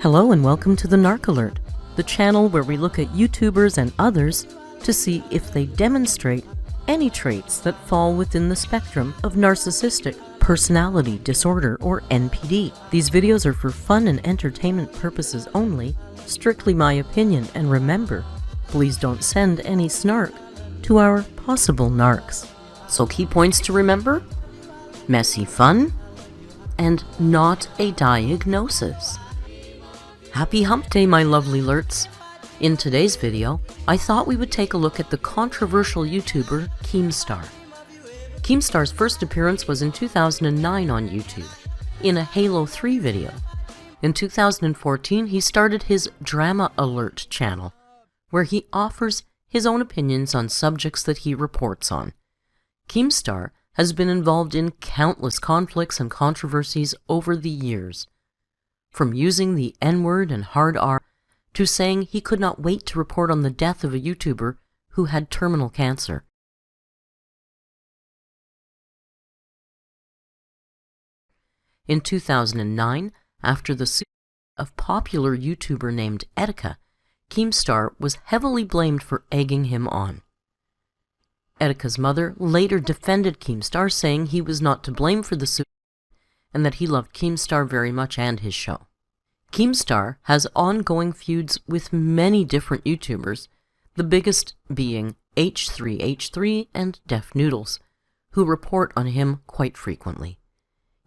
Hello and welcome to the DramaAlert, the channel where we look at YouTubers and others to see if they demonstrate any traits that fall within the spectrum of narcissistic personality disorder or NPD. These videos are for fun and entertainment purposes only, strictly my opinion, and remember, please don't send any snark to our possible narcs. So key points to remember: messy fun and not a diagnosis. Happy hump day, my lovely alerts. In today's video, I thought we would take a look at the controversial YouTuber Keemstar. Keemstar's first appearance was in 2009 on YouTube, in a Halo 3 video. In 2014, he started his DramaAlert channel, where he offers his own opinions on subjects that he reports on. Keemstar has been involved in countless conflicts and controversies over the years, from using the N-word and hard R to saying he could not wait to report on the death of a YouTuber who had terminal cancer. In 2009, after the suicide of popular YouTuber named Etika, Keemstar was heavily blamed for egging him on. Etika's mother later defended Keemstar, saying he was not to blame for the suicide and that he loved Keemstar very much and his show. Keemstar has ongoing feuds with many different YouTubers, the biggest being H3H3 and Def Noodles, who report on him quite frequently.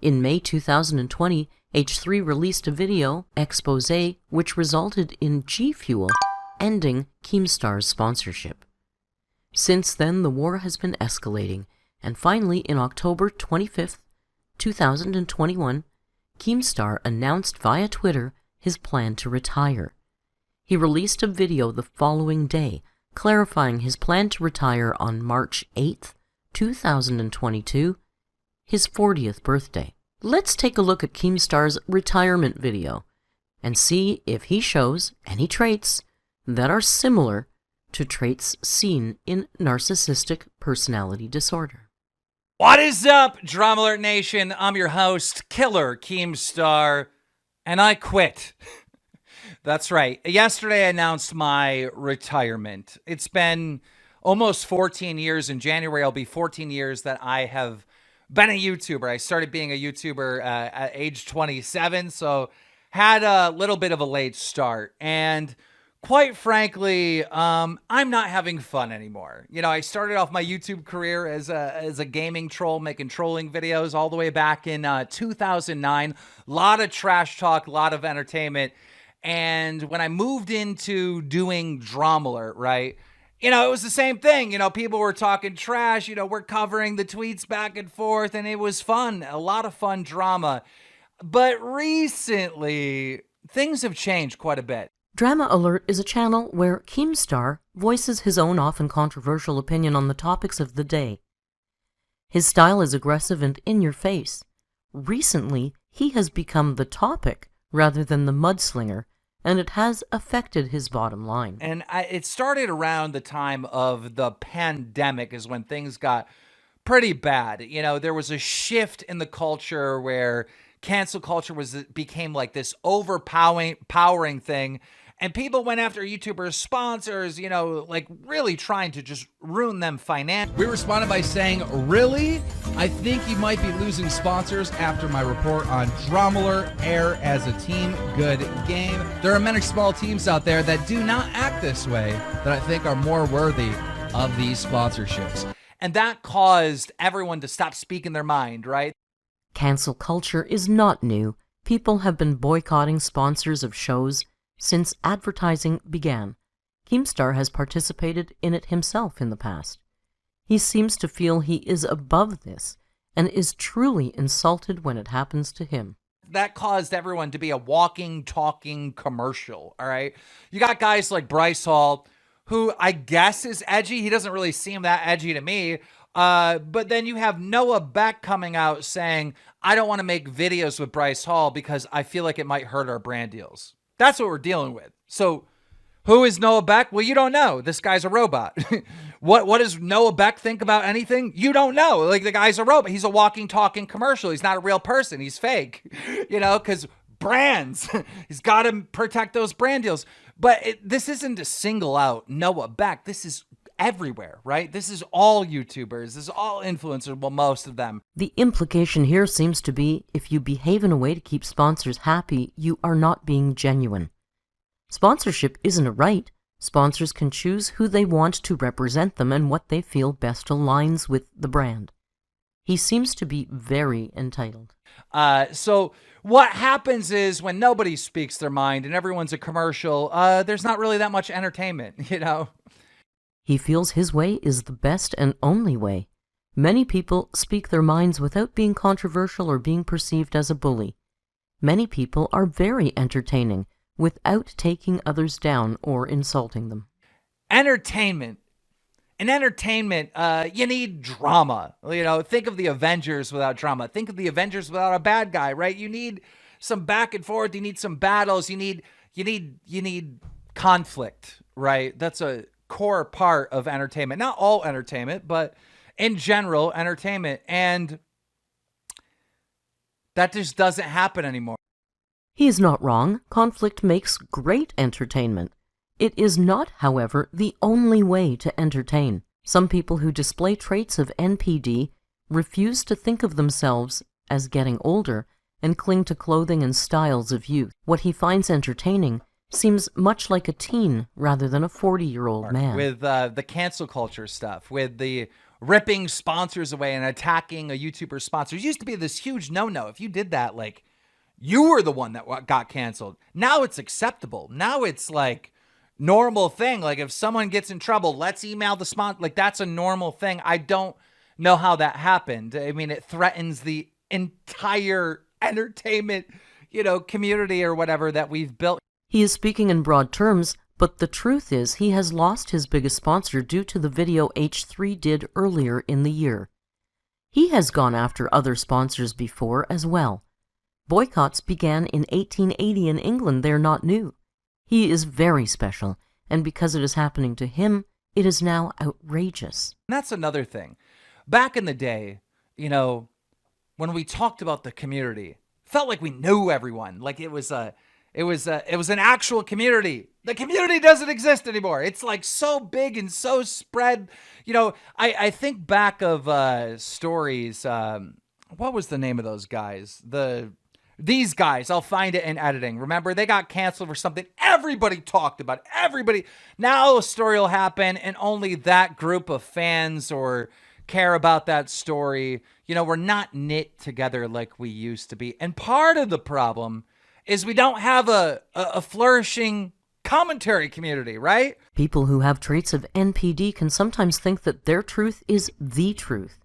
In May 2020, H3 released a video expose which resulted in G Fuel ending Keemstar's sponsorship. Since then, the war has been escalating, and finally, in October 25th, 2021, Keemstar announced via Twitter his plan to retire. He released a video the following day clarifying his plan to retire on March 8th, 2022, his 40th birthday. Let's take a look at Keemstar's retirement video and see if he shows any traits that are similar to traits seen in narcissistic personality disorder. What is up, DramaAlert Nation? I'm your host, Killer Keemstar, and I quit. That's right. Yesterday I announced my retirement. It's been almost 14 years. In January, I'll be 14 years that I have been a YouTuber. I started being a YouTuber at age 27, so had a little bit of a late start. And quite frankly, I'm not having fun anymore. You know, I started off my YouTube career as a gaming troll, making trolling videos all the way back in 2009. A lot of trash talk, a lot of entertainment. And when I moved into doing DramaAlert, right, you know, it was the same thing. You know, people were talking trash. You know, we're covering the tweets back and forth, and it was fun. A lot of fun drama. But recently, things have changed quite a bit. DramaAlert is a channel where Keemstar voices his own often controversial opinion on the topics of the day. His style is aggressive and in your face. Recently, he has become the topic rather than the mudslinger, and it has affected his bottom line. And it started around the time of the pandemic is when things got pretty bad. You know, there was a shift in the culture where cancel culture became like this overpowering thing. And people went after YouTubers' sponsors, you know, like really trying to just ruin them financially. We responded by saying, really? I think you might be losing sponsors after my report on DramaAlert air as a team. Good game. There are many small teams out there that do not act this way that I think are more worthy of these sponsorships. And that caused everyone to stop speaking their mind, right? Cancel culture is not new. People have been boycotting sponsors of shows since advertising began. Keemstar has participated in it himself in the past. He seems to feel he is above this and is truly insulted when it happens to him. That caused everyone to be a walking, talking commercial, all right? You got guys like Bryce Hall, who I guess is edgy. He doesn't really seem that edgy to me. But then you have Noah Beck coming out saying, I don't want to make videos with Bryce Hall because I feel like it might hurt our brand deals. That's what we're dealing with. So who is Noah Beck? Well, you don't know. This guy's a robot. What does Noah Beck think about anything? You don't know. Like, the guy's a robot. He's a walking, talking commercial. He's not a real person. He's fake, you know, because brands. He's got to protect those brand deals. But this isn't to single out Noah Beck. This is everywhere, right? This is all YouTubers. This is all influencers, well, most of them. The implication here seems to be if you behave in a way to keep sponsors happy, you are not being genuine. Sponsorship isn't a right. Sponsors can choose who they want to represent them and what they feel best aligns with the brand. He seems to be very entitled. So what happens is when nobody speaks their mind and everyone's a commercial, there's not really that much entertainment, you know? He feels his way is the best and only way. Many people speak their minds without being controversial or being perceived as a bully. Many people are very entertaining without taking others down or insulting them. Entertainment. In entertainment, you need drama. You know, think of the Avengers without drama. Think of the Avengers without a bad guy, right? You need some back and forth. You need some battles. You need conflict, right? That's a core part of entertainment. Not all entertainment, but in general, entertainment. And that just doesn't happen anymore. He is not wrong. Conflict makes great entertainment. It is not, however, the only way to entertain. Some people who display traits of NPD refuse to think of themselves as getting older and cling to clothing and styles of youth. What he finds entertaining seems much like a teen rather than a 40-year-old man. With the cancel culture stuff, with the ripping sponsors away and attacking a YouTuber sponsor. It used to be this huge no-no. If you did that, like, you were the one that got canceled. Now it's acceptable. Now it's like normal thing. Like if someone gets in trouble, let's email the sponsor. Like that's a normal thing. I don't know how that happened. I mean, it threatens the entire entertainment, community or whatever that we've built. He is speaking in broad terms, but the truth is he has lost his biggest sponsor due to the video H3 did earlier in the year. He has gone after other sponsors before as well. Boycotts began in 1880 in England. They're not new. He is very special, and because it is happening to him, it is now outrageous. And that's another thing. Back in the day, when we talked about the community, felt like we knew everyone. Like it was an actual community. The community doesn't exist anymore. It's like so big and so spread. I think back of stories. What was the name of those guys? These guys, I'll find it in editing. Remember, they got canceled for something everybody talked about. Everybody. Now a story will happen and only that group of fans or care about that story. We're not knit together like we used to be. And part of the problem is we don't have a flourishing commentary community, right? People who have traits of NPD can sometimes think that their truth is the truth.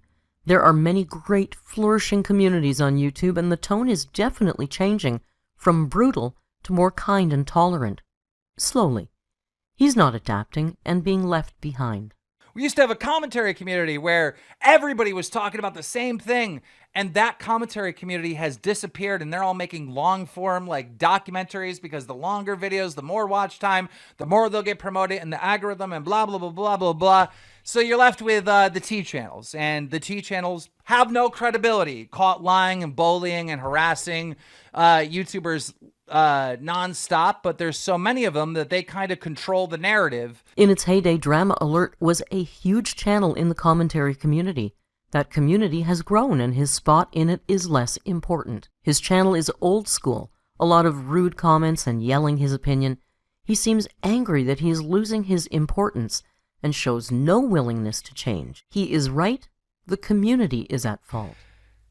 There are many great flourishing communities on YouTube, and the tone is definitely changing from brutal to more kind and tolerant. Slowly. He's not adapting and being left behind. We used to have a commentary community where everybody was talking about the same thing, and that commentary community has disappeared, and they're all making long form like documentaries because the longer videos, the more watch time, the more they'll get promoted in the algorithm and blah, blah, blah, blah, blah, blah. So you're left with the T channels, and the T channels have no credibility, caught lying and bullying and harassing YouTubers nonstop, but there's so many of them that they kind of control the narrative. In its heyday, DramaAlert was a huge channel in the commentary community. That community has grown, and his spot in it is less important. His channel is old school, a lot of rude comments and yelling his opinion. He seems angry that he is losing his importance and shows no willingness to change. He is right. The community is at fault.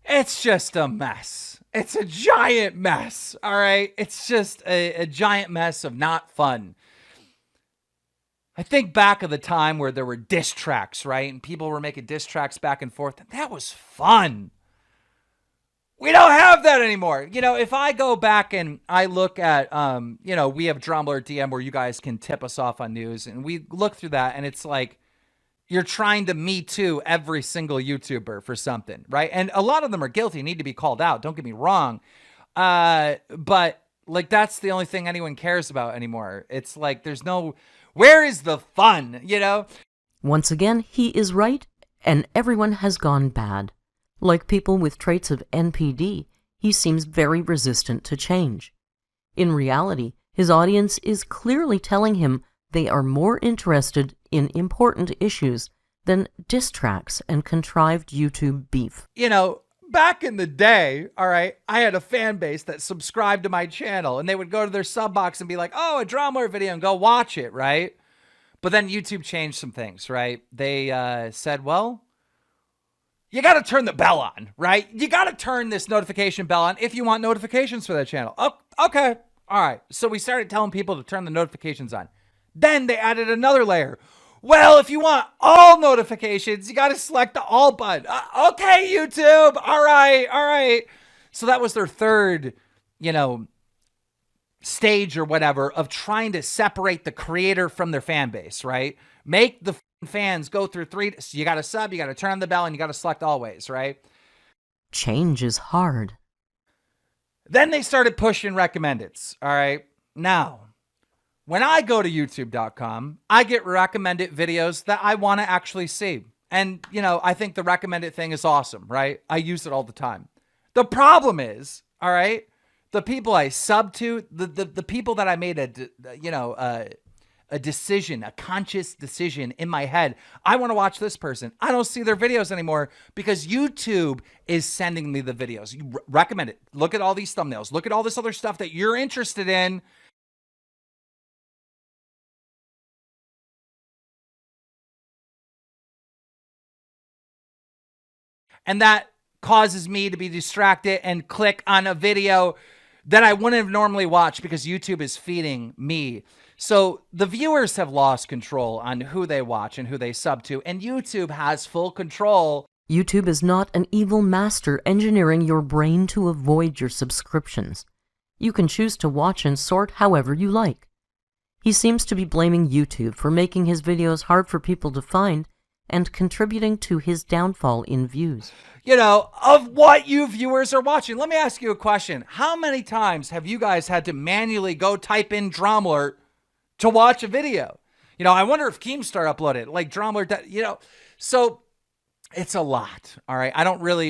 It's just a mess. It's a giant mess, all right? It's just a giant mess of not fun. I think back of the time where there were diss tracks, right? And people were making diss tracks back and forth. And that was fun. We don't have that anymore. If I go back and I look at, we have DramaAlert DM where you guys can tip us off on news. And we look through that and it's like, you're trying to Me Too every single YouTuber for something, right? And a lot of them are guilty, need to be called out. Don't get me wrong. But like, that's the only thing anyone cares about anymore. It's like, where is the fun, Once again, he is right, and everyone has gone bad. Like people with traits of NPD, he seems very resistant to change. In reality, his audience is clearly telling him they are more interested in important issues than diss tracks and contrived YouTube beef. You know, back in the day, all right, I had a fan base that subscribed to my channel, and they would go to their sub box and be like, oh, a DramaAlert video, and go watch it, right? But then YouTube changed some things, right? They said, well, you got to turn the bell on, right? You got to turn this notification bell on if you want notifications for that channel. Oh, okay. All right. So we started telling people to turn the notifications on. Then they added another layer. Well, if you want all notifications, you got to select the all button. Okay, YouTube. All right. All right. So that was their third, stage or whatever of trying to separate the creator from their fan base, right? Make the fans go through so you got to sub, you got to turn on the bell, and you got to select always, right? Change is hard. Then they started pushing recommendeds, all right? Now, when I go to youtube.com, I get recommended videos that I want to actually see. And, I think the recommended thing is awesome, right? I use it all the time. The problem is, all right, the people I sub to, the people that I made a decision, a conscious decision in my head, I want to watch this person. I don't see their videos anymore because YouTube is sending me the videos. You recommend it. Look at all these thumbnails. Look at all this other stuff that you're interested in. And that causes me to be distracted and click on a video that I wouldn't have normally watched because YouTube is feeding me. So the viewers have lost control on who they watch and who they sub to, and YouTube has full control. YouTube is not an evil master engineering your brain to avoid your subscriptions. You can choose to watch and sort however you like. He seems to be blaming YouTube for making his videos hard for people to find and contributing to his downfall in views. Of what you viewers are watching. Let me ask you a question. How many times have you guys had to manually go type in DramaAlert to watch a video? I wonder if Keemstar uploaded, like DramaAlert, so it's a lot, all right?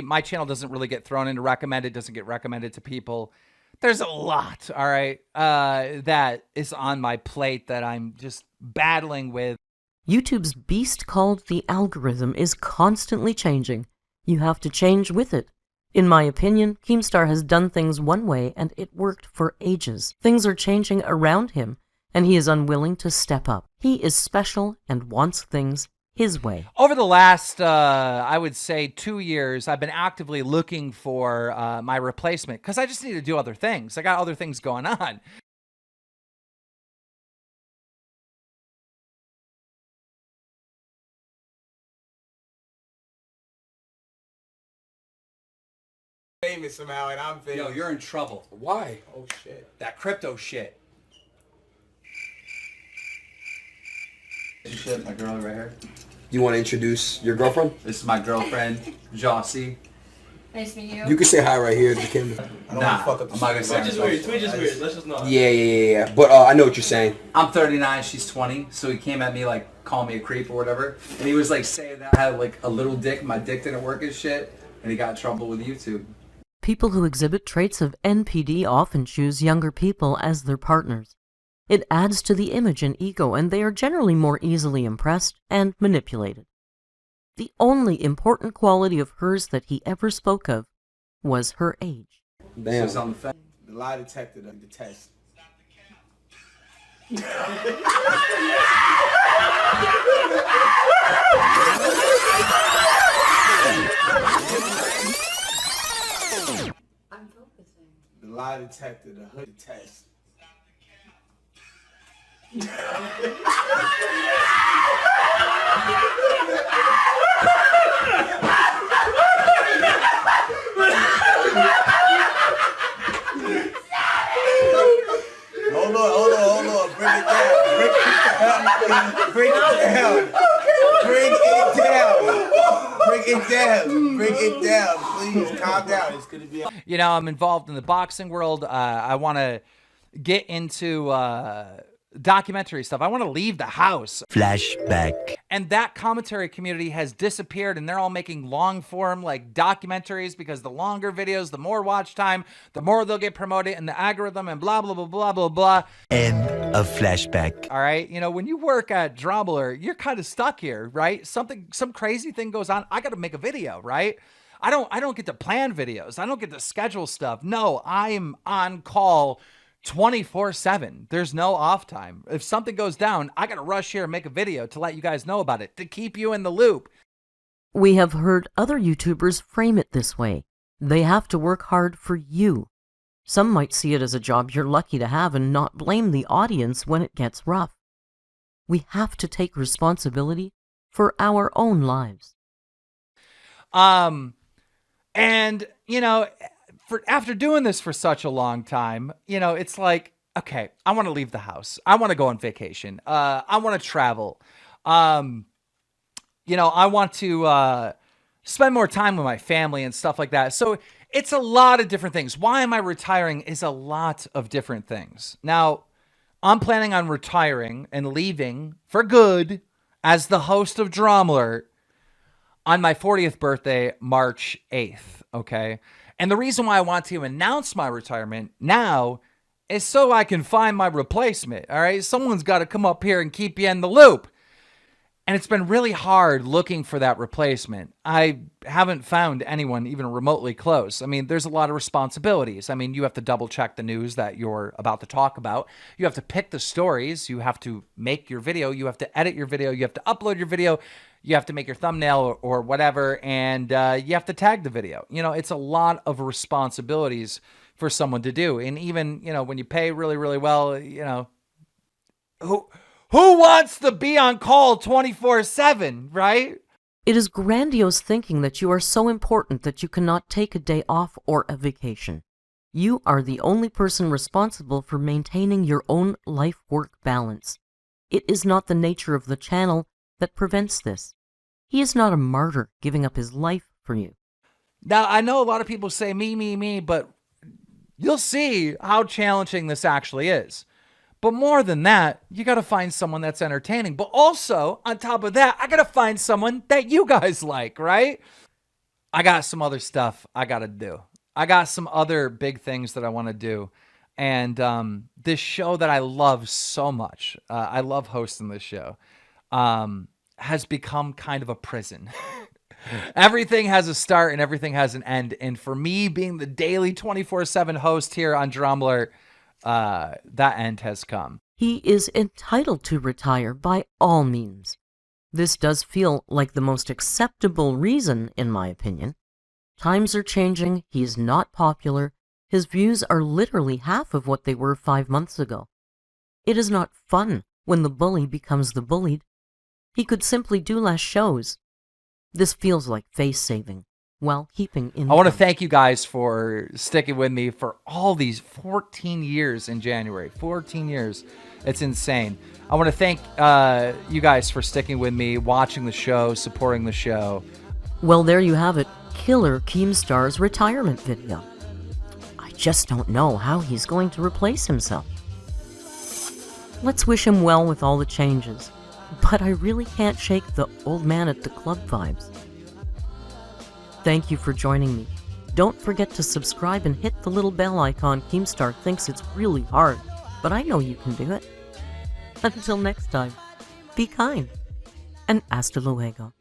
My channel doesn't really get thrown into recommended, doesn't get recommended to people. There's a lot, all right, that is on my plate that I'm just battling with. YouTube's beast called the algorithm is constantly changing. You have to change with it. In my opinion, Keemstar has done things one way and it worked for ages. Things are changing around him and he is unwilling to step up. He is special and wants things his way. Over the last, I would say 2 years, I've been actively looking for my replacement because I just need to do other things. I got other things going on. Famous somehow, and I'm famous. Yo, you're in trouble. Why? Oh shit. That crypto shit. Shit, my girl right here. You want to introduce your girlfriend? This is my girlfriend, Jossie. Nice to meet you. You can say hi right here to the camera. Nah, I'm not gonna say Twitch is weird. Twitch is weird. Let's just not. Yeah. But I know what you're saying. I'm 39, she's 20, so he came at me like calling me a creep or whatever, and he was like saying that I had like a little dick, my dick didn't work and shit, and he got in trouble with YouTube. People who exhibit traits of NPD often choose younger people as their partners. It adds to the image and ego, and they are generally more easily impressed and manipulated. The only important quality of hers that he ever spoke of was her age. Damn. Was on the fence. The lie detector done the test. I'm focusing. The lie detector, the hood test. Hold on. Bring it down. Bring it down. Please, calm down. It's gonna be. I'm involved in the boxing world. I want to get into documentary stuff. I want to leave the house. Flashback. And that commentary community has disappeared, and they're all making long form like documentaries because the longer videos, the more watch time, the more they'll get promoted in the algorithm and blah, blah, blah, blah, blah, blah. End of flashback. All right. You know, when you work at DramaAlert, you're kind of stuck here, right? some crazy thing goes on. I got to make a video, right? I don't get to plan videos. I don't get to schedule stuff. No, I'm on call 24/7. There's no off time. If something goes down, I got to rush here and make a video to let you guys know about it, to keep you in the loop. We have heard other YouTubers frame it this way. They have to work hard for you. Some might see it as a job you're lucky to have and not blame the audience when it gets rough. We have to take responsibility for our own lives. And, you know, after doing this for such a long time, you know, it's like, okay, I want to leave the house. I want to go on vacation. I want to travel. You know, I want to spend more time with my family and stuff like that. So it's a lot of different things. Why am I retiring is a lot of different things. Now, I'm planning on retiring and leaving for good as the host of DramaAlert on my 40th birthday, March 8th, okay? And the reason why I want to announce my retirement now is so I can find my replacement, all right? Someone's got to come up here and keep you in the loop. And it's been really hard looking for that replacement. I haven't found anyone even remotely close. I mean, there's a lot of responsibilities. I mean, you have to double check the news that you're about to talk about. You have to pick the stories. You have to make your video. You have to edit your video. You have to upload your video. You have to make your thumbnail or whatever. And you have to tag the video. You know, it's a lot of responsibilities for someone to do. And even, you know, when you pay really, really well, you know, who wants to be on call 24/7, right? It is grandiose thinking that you are so important that you cannot take a day off or a vacation. You are the only person responsible for maintaining your own life-work balance. It is not the nature of the channel that prevents this. He is not a martyr giving up his life for you. Now, I know a lot of people say me, but you'll see how challenging this actually is. But more than that, you got to find someone that's entertaining. But also, on top of that, I got to find someone that you guys like, right? I got some other stuff I got to do. I got some other big things that I want to do. And this show that I love so much, I love hosting this show, has become kind of a prison. Everything has a start and everything has an end. And for me, being the daily 24/7 host here on DramaAlert, that end has come. He is entitled to retire by all means. This does feel like the most acceptable reason, in my opinion. Times are changing, he is not popular, his views are literally half of what they were 5 months ago. It is not fun when the bully becomes the bullied. He could simply do less shows. This feels like face-saving, while keeping income. I want to thank you guys for sticking with me for all these 14 years in January. 14 years. It's insane. I want to thank you guys for sticking with me, watching the show, supporting the show. Well, there you have it. Killer Keemstar's retirement video. I just don't know how he's going to replace himself. Let's wish him well with all the changes. But I really can't shake the old man at the club vibes. Thank you for joining me. Don't forget to subscribe and hit the little bell icon. Keemstar thinks it's really hard, but I know you can do it. Until next time, be kind, and hasta luego.